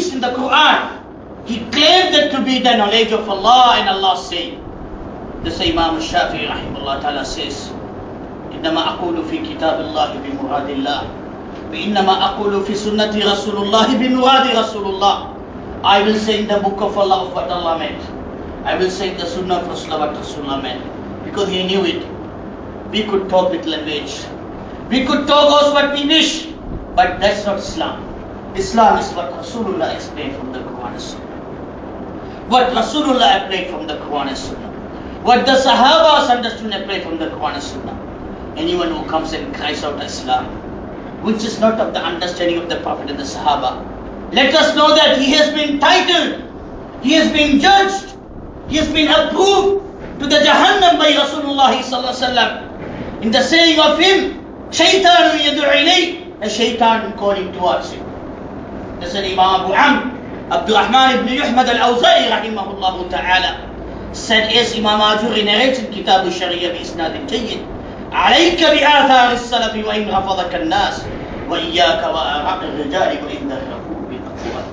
hadith in the Quran. He claimed that to be the knowledge of Allah and Allah saying. This Imam Shafi'i rahimahullah ta'ala says, إنما أقول في كتاب الله بمراد الله وإنما أقول في سنة رسول الله بمراد رسول الله. I will say in the book of Allah of what Allah meant. I will say in the sunnah of Rasulullah what Rasulullah meant. Because he knew it. We could talk with language. We could talk us what we wish. But that's not Islam. Islam is what Rasulullah explained from the Quran and Sunnah. What Rasulullah explained from the Quran and Sunnah. What the Sahabas understood and applied from the Quran and Sunnah. Anyone who comes and cries out Islam, which is not of the understanding of the Prophet and the Sahaba, let us know that he has been titled, he has been judged, he has been approved to the Jahannam by Rasulullah sallallahu alaihi wasallam. In the saying of him, Shaitan yadu ilayh, a shaitan calling towards him. That's an Imam Abu Amr, Abdurrahman ibn Yuhmad al-Awza'i rahimahullah ta'ala said, as Imam Ajuri narrates in Kitab al-Sharia bi isnad jayyid, عليك بآثار السلف وإن رفضك الناس وإياك وآراء الرجال وإن ذهبوا بالأقوال.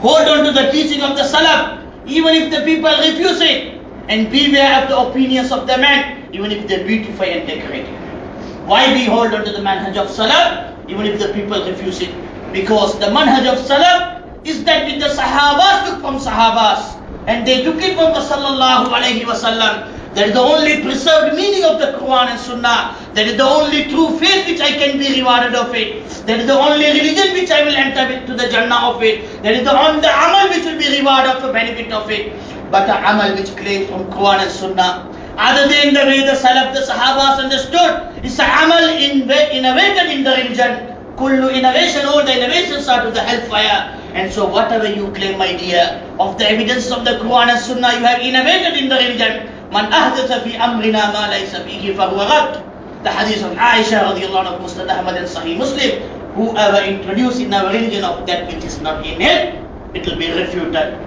Hold on to the teaching of the Salaf, even if the people refuse it, and beware of the opinions of the men, even if they beautify and decorate it. Why we hold on to the manhaj of Salaf, even if the people refuse it? Because the manhaj of Salaf is that which the Sahabas took from Sahabas, and they took it from the Sallallahu Alaihi Wasallam. That is the only preserved meaning of the Quran and Sunnah. That is the only true faith which I can be rewarded of it. That is the only religion which I will enter to the Jannah of it. That is the only amal which will be rewarded for benefit of it. But the amal which claims from Quran and Sunnah, other than the way the Salaf, the Sahabas understood, is an amal innovated in the religion. Kullu innovation, all the innovations are to the hellfire. And so whatever you claim, my dear, of the evidence of the Quran and Sunnah, you have innovated in the religion. Man ahdatha fi amrina ma laysa fihi fahuwa rad. The hadith of Aisha radiyallahu anha, Musnad Ahmad and Sahih Muslim. Whoever introduced in our religion of that which is not in it, it will be refuted.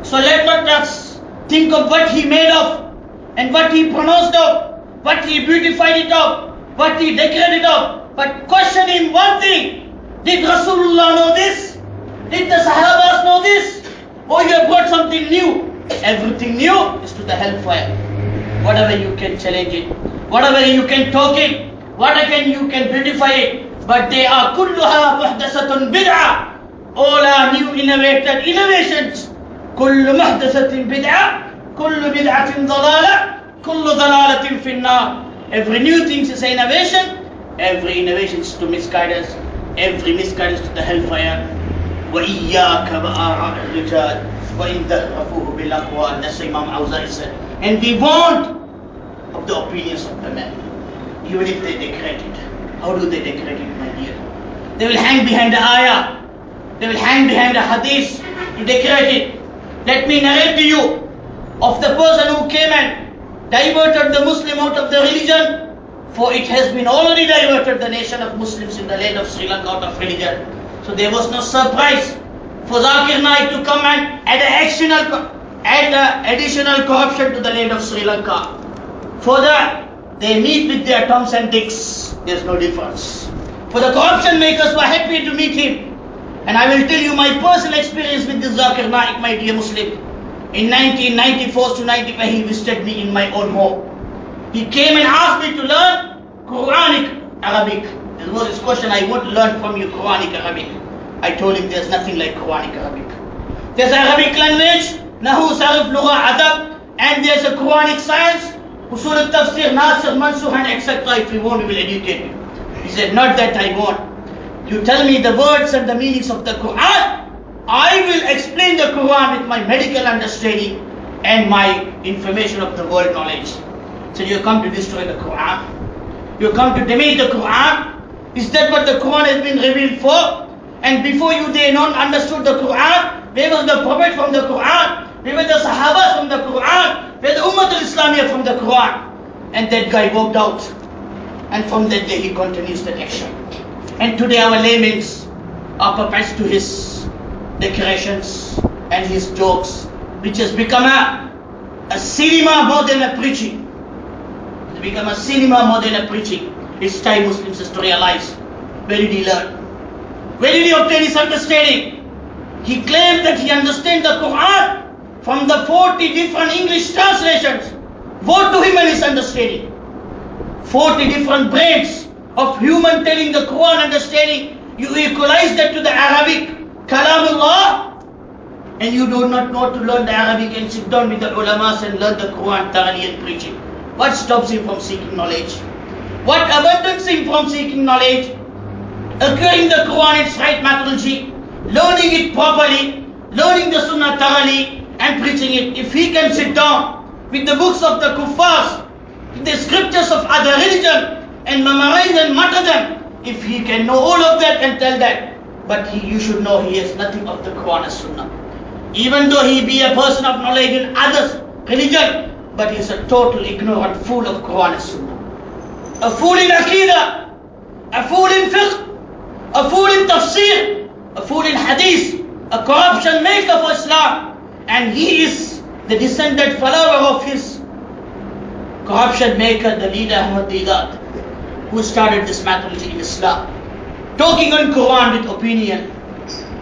So let not us think of what he made of, and what he pronounced of, what he beautified it of, what he decorated of, but question him one thing: did Rasulullah know this? Did the Sahabas know this? Or you have brought something new? Everything new is to the hellfire. Whatever you can challenge it, whatever you can talk it, whatever you can beautify it, but they are kulluha muhdasatun bid'ah. All are new innovated innovations. Kullu muhdasatin bid'ah, kullu bid'atin dalalah, kullu dalalatin finnar. Every new thing is an innovation, every innovation is to misguidance, every misguidance to the hellfire. وَإِيَّاكَ وَآرَاءَ الرِّجَالِ وَإِنْ ذَهَّبُوهُ بِالْأَقْوَالِ. That's what Imam Awza'i said. And be warned of the opinions of the men, even if they decorate it. How do they decorate it, my dear? They will hang behind the ayah, they will hang behind the hadith to decorate it. Let me narrate to you of the person who came and diverted the Muslim out of the religion, for it has been already diverted the nation of Muslims in the land of Sri Lanka out of religion. So there was no surprise for Zakir Naik to come and add additional corruption to the land of Sri Lanka. For that, they meet with their Toms and Dicks. There's no difference. For the corruption makers were happy to meet him. And I will tell you my personal experience with this Zakir Naik, my dear Muslim. In 1994 to 95, he visited me in my own home. He came and asked me to learn Quranic Arabic. There was this question: I want to learn from you Quranic Arabic. I told him there's nothing like Quranic Arabic. There's Arabic language, Nahu, Sarif, Lugha, Adab, and there's a Quranic science, Usul al-Tafsir, Nasir, Mansukh, and etc. If you want, we will educate you. He said, not that I want. You tell me the words and the meanings of the Quran, I will explain the Quran with my medical understanding and my information of the world knowledge. So you come to destroy the Quran? You come to demean the Quran? Is that what the Quran has been revealed for? And before you, they not understood the Quran. Where was the Prophet from the Quran? Where were the Sahabas from the Quran? Where the Ummah al-Islamiyah from the Quran? And that guy walked out. And from that day he continues that action. And today our laymen are puppets to his decorations and his jokes, which has become a cinema more than a preaching. It's become a cinema more than a preaching. It's time Muslims has to realize, where did he learn? Where did he obtain his understanding? He claimed that he understands the Quran from the 40 different English translations. Vote to him and his understanding. 40 different brains of human telling the Quran understanding. You equalize that to the Arabic Kalamullah, and you do not know to learn the Arabic and sit down with the ulamas and learn the Quran thoroughly and preach it. What stops him from seeking knowledge? What abandons him from seeking knowledge? Acquiring the Quran its right methodology, learning it properly, learning the Sunnah thoroughly and preaching it. If he can sit down with the books of the kuffars, with the scriptures of other religion and memorize and mutter them, if he can know all of that and tell that, but you should know he has nothing of the Quran and Sunnah. Even though he be a person of knowledge in others' religion, but he is a total ignorant fool of Quran and Sunnah. A fool in Aqidah, a fool in fiqh, a fool in tafsir, a fool in hadith, a corruption maker for Islam. And he is the descendant follower of his corruption maker, the leader Ahmad Didat, who started this methodology in Islam. Talking on Quran with opinion,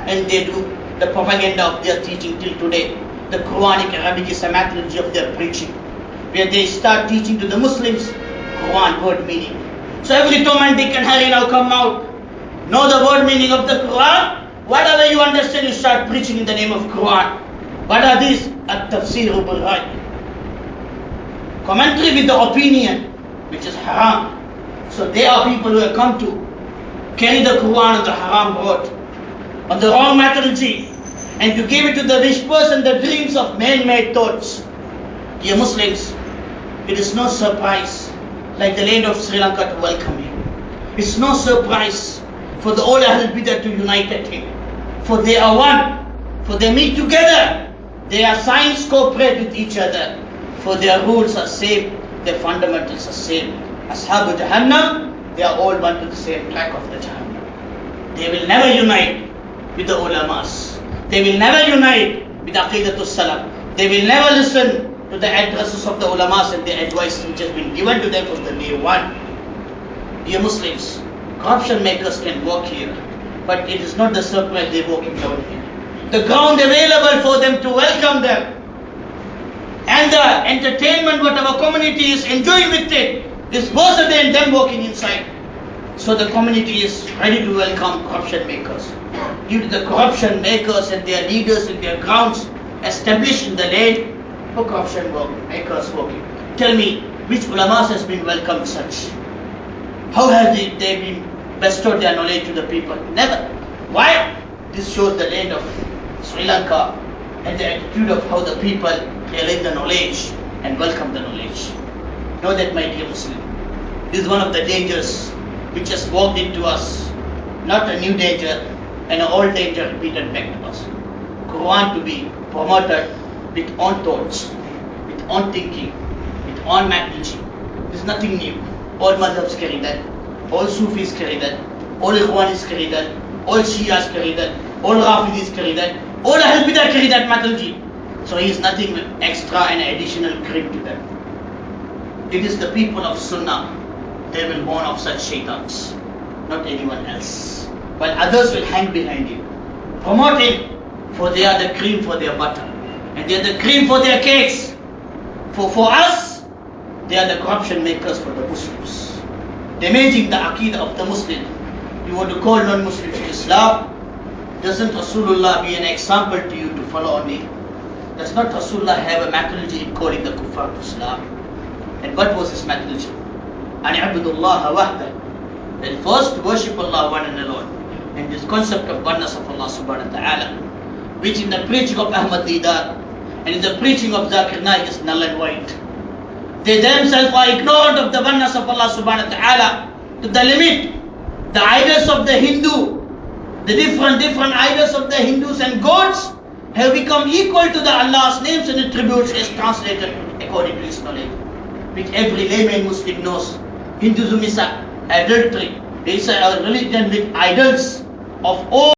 and they do the propaganda of their teaching till today. The Quranic Arabic is a methodology of their preaching, where they start teaching to the Muslims Quran word meaning. So every Tom and Dick and Harry now come out, know the word meaning of the Quran. Whatever you understand, you start preaching in the name of Quran. What are these? At-tafsir bil-ray. Commentary with the opinion, which is haram. So there are people who have come to carry the Quran on the haram road, on the wrong methodology, and to give it to the rich person the dreams of man-made thoughts. Dear Muslims, it is no surprise like the land of Sri Lanka to welcome you. It's no surprise for the all Ahlul Bidah to unite at him. For they are one, for they meet together, their signs cooperate with each other, for their rules are same, their fundamentals are same. Ashabu Jahannam, they are all one to the same track of the Jahannam. They will never unite with the ulamas. They will never unite with Aqidatul Salam. They will never listen to the addresses of the ulamas and the advice which has been given to them from the day one. Dear Muslims, corruption makers can walk here, but it is not the surprise they are walking down here. The ground available for them to welcome them, and the entertainment what our community is enjoying with it is worse than them walking inside. So the community is ready to welcome corruption makers. Due to the corruption makers and their leaders and their grounds established in the land for corruption makers working. Tell me, which ulamas has been welcomed such? How have they been bestowed their knowledge to the people? Never. Why? This shows the land of Sri Lanka and the attitude of how the people they read the knowledge and welcome the knowledge. Know that, my dear Muslim, this is one of the dangers which has walked into us, not a new danger, and an old danger repeated back to us. Quran to be promoted with own thoughts, with own thinking, with own methodology. This is nothing new. All madhabs carry that, all Sufis carry that, all Ikhwanis carry that, all Shias carry that, all Rafidis carry that, all Ahl Bidah carry that methodology. So he is nothing extra and additional cream to that. It is the people of Sunnah, they will warn of such shaitans, not anyone else. While others will hang behind him, promote him, for they are the cream for their butter, and they are the cream for their cakes. For us, they are the corruption makers for the Muslims, damaging the Aqidah of the Muslim. You want to call non-Muslims to Islam? Doesn't Rasulullah be an example to you to follow only? Does not Rasulullah have a methodology in calling the kuffar to Islam? And what was his methodology? An ibudullah wahda. Then first worship Allah one and alone. And this concept of oneness of Allah subhanahu wa ta'ala, which in the preaching of Ahmad Didat and in the preaching of Zakir Naik is null and void. They themselves are ignorant of the oneness of Allah subhanahu wa ta'ala to the limit. The idols of the Hindu, the different idols of the Hindus and gods have become equal to the Allah's names and attributes as translated according to his knowledge, which every layman Muslim knows. Hinduism is adultery. There is a religion with idols of all